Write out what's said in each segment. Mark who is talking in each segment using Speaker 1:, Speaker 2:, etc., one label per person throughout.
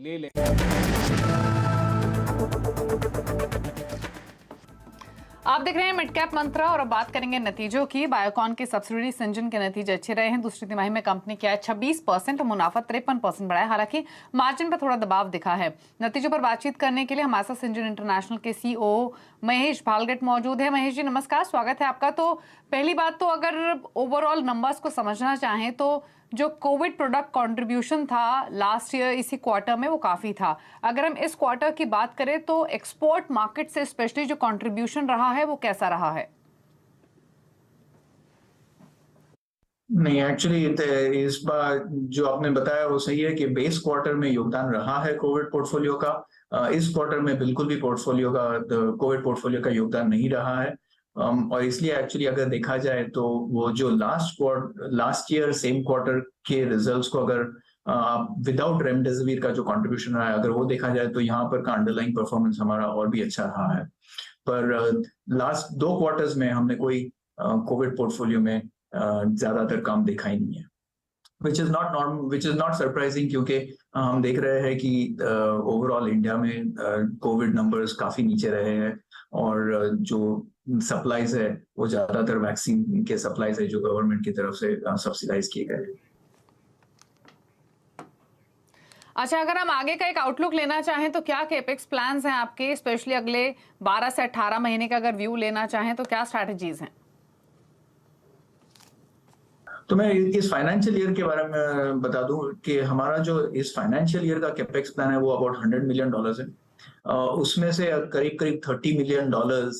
Speaker 1: ले लें।
Speaker 2: आप देख रहे हैं मिड कैप मंत्रा और अब बात करेंगे नतीजों की। बायोकॉन के सब्सिडरी सिंजन के नतीजे अच्छे रहे हैं। दूसरी तिमाही में कंपनी की आय 26% और मुनाफा 53% बढ़ा है। हालांकि मार्जिन पर थोड़ा दबाव दिखा है। नतीजों पर बातचीत करने के लिए हमारे साथ सिंजन इंटरनेशनल के सीईओ महेश भालगट मौजूद है। महेश जी नमस्कार, स्वागत है आपका। तो पहली बात तो अगर ओवरऑल नंबर्स को समझना चाहें तो जो कोविड प्रोडक्ट कंट्रीब्यूशन था लास्ट ईयर इसी क्वार्टर में वो काफी था। अगर हम इस क्वार्टर की बात करें तो एक्सपोर्ट मार्केट से स्पेशली जो कंट्रीब्यूशन रहा है वो कैसा रहा है?
Speaker 3: नहीं, एक्चुअली इस बार जो आपने बताया वो सही है कि बेस क्वार्टर में योगदान रहा है कोविड पोर्टफोलियो का। इस क्वार्टर में बिल्कुल भी कोविड पोर्टफोलियो का योगदान नहीं रहा है। और इसलिए एक्चुअली अगर देखा जाए तो वो जो लास्ट ईयर सेम क्वार्टर के रिजल्ट्स को अगर विदाउट रेमडेसिविर का जो कंट्रीब्यूशन रहा है अगर वो देखा जाए तो यहाँ पर का अंडरलाइंग परफॉर्मेंस हमारा और भी अच्छा रहा है। पर लास्ट 2 क्वार्टर्स में हमने कोई कोविड पोर्टफोलियो में ज्यादातर काम देखा ही नहीं है, विच इज नॉट सरप्राइजिंग, क्योंकि हम देख रहे हैं कि ओवरऑल इंडिया में कोविड नंबर्स काफी नीचे रहे हैं और जो सप्लाईज है वो ज्यादातर वैक्सीन के सप्लाईज है जो गवर्नमेंट की तरफ से सब्सिडाइज किए गए।
Speaker 2: अच्छा, अगर हम आगे का एक आउटलुक लेना चाहें तो क्या कैपेक्स प्लान्स हैं आपके, स्पेशली अगले 12 से 18 महीने का अगर व्यू लेना चाहें तो क्या स्ट्रैटेजीज हैं?
Speaker 3: तो मैं इस फाइनेंशियल ईयर के बारे में बता दूं कि हमारा जो इस फाइनेंशियल ईयर का कैपेक्स प्लान है वो अबाउट $100 मिलियन है। उसमें से करीब करीब $30 मिलियन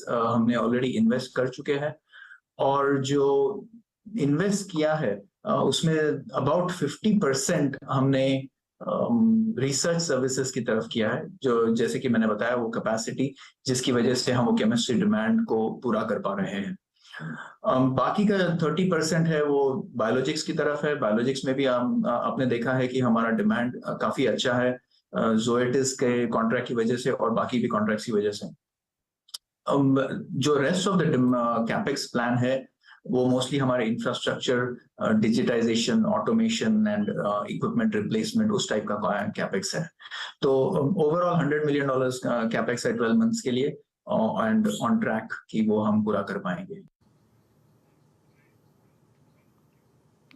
Speaker 3: हमने ऑलरेडी इन्वेस्ट कर चुके हैं और जो इन्वेस्ट किया है उसमें अबाउट 50% हमने रिसर्च सर्विसेज की तरफ किया है, जो जैसे कि मैंने बताया वो कैपेसिटी जिसकी वजह से हम वो केमिस्ट्री डिमांड को पूरा कर पा रहे हैं। बाकी का 30% है वो बायोलॉजिक्स की तरफ है। बायोलॉजिक्स में भी आपने देखा है कि हमारा डिमांड काफी अच्छा है जोएटिस के कॉन्ट्रैक्ट की वजह से और बाकी भी कॉन्ट्रैक्ट की वजह से। जो rest of the capex plan है वो मोस्टली हमारे infrastructure digitisation, automation and equipment replacement उस टाइप का कैपेक्स है। तो ओवरऑल $100 मिलियन कैपेक्स है 12 मंथ्स के लिए एंड ऑन ट्रैक कि वो हम पूरा कर पाएंगे।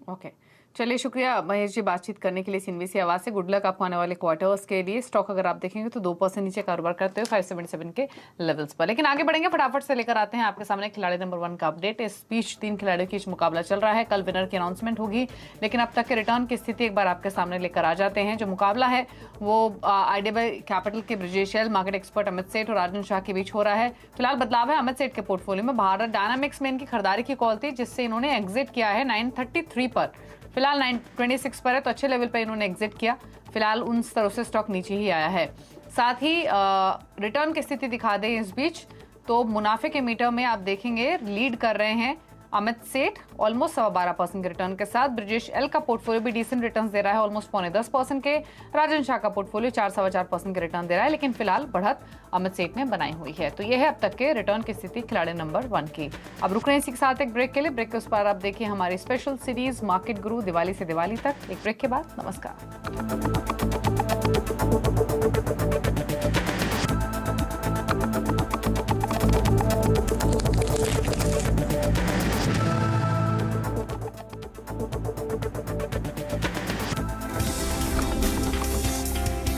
Speaker 2: ओके, चलिए शुक्रिया महेश जी बातचीत करने के लिए सीएनबीसी आवाज से। गुड लक आपको आने वाले क्वार्टर्स के लिए। स्टॉक अगर आप देखेंगे तो 2% नीचे कारोबार करते हुए 577 के लेवल्स पर। लेकिन आगे बढ़ेंगे, फटाफट से लेकर आते हैं आपके सामने खिलाड़ी नंबर 1 का अपडेट। इस बीच 3 खिलाड़ियों के बीच मुकाबला चल रहा है। कल विनर की अनाउंसमेंट होगी, लेकिन अब तक के रिटर्न की स्थिति एक बार आपके सामने लेकर आ जाते हैं। जो मुकाबला है वो आईडीबीआई कैपिटल के Brijesh L, market expert Amit सेठ और राजन शाह के बीच हो रहा है। फिलहाल बदलाव है अमित सेठ के पोर्टफोलियो में। भारत डायनामिक्स में इनकी खरीदारी की कॉल थी जिससे इन्होंने एग्जिट किया है 933 पर। फिलहाल 926 पर है, तो अच्छे लेवल पर इन्होंने एग्जिट किया। फिलहाल उन स्तरों से स्टॉक नीचे ही आया है। साथ ही रिटर्न की स्थिति दिखा दें इस बीच, तो मुनाफे के मीटर में आप देखेंगे लीड कर रहे हैं अमित सेठ ऑलमोस्ट 12.25% के रिटर्न के साथ। ब्रिजेश एल का पोर्टफोलियो भी डिसेंट रिटर्न दे रहा है, ऑलमोस्ट 10.25% के। राजन शाह का पोर्टफोलियो 4.25% के रिटर्न दे रहा है, लेकिन फिलहाल बढ़त अमित सेठ ने बनाई हुई है। तो यह है अब तक के रिटर्न की स्थिति खिलाड़ी नंबर 1 की। अब रुक रहे हैं इसी के साथ एक ब्रेक के लिए। ब्रेक के उस पर आप देखिए हमारी स्पेशल सीरीज मार्केट गुरु दिवाली से दिवाली तक। एक ब्रेक के बाद नमस्कार।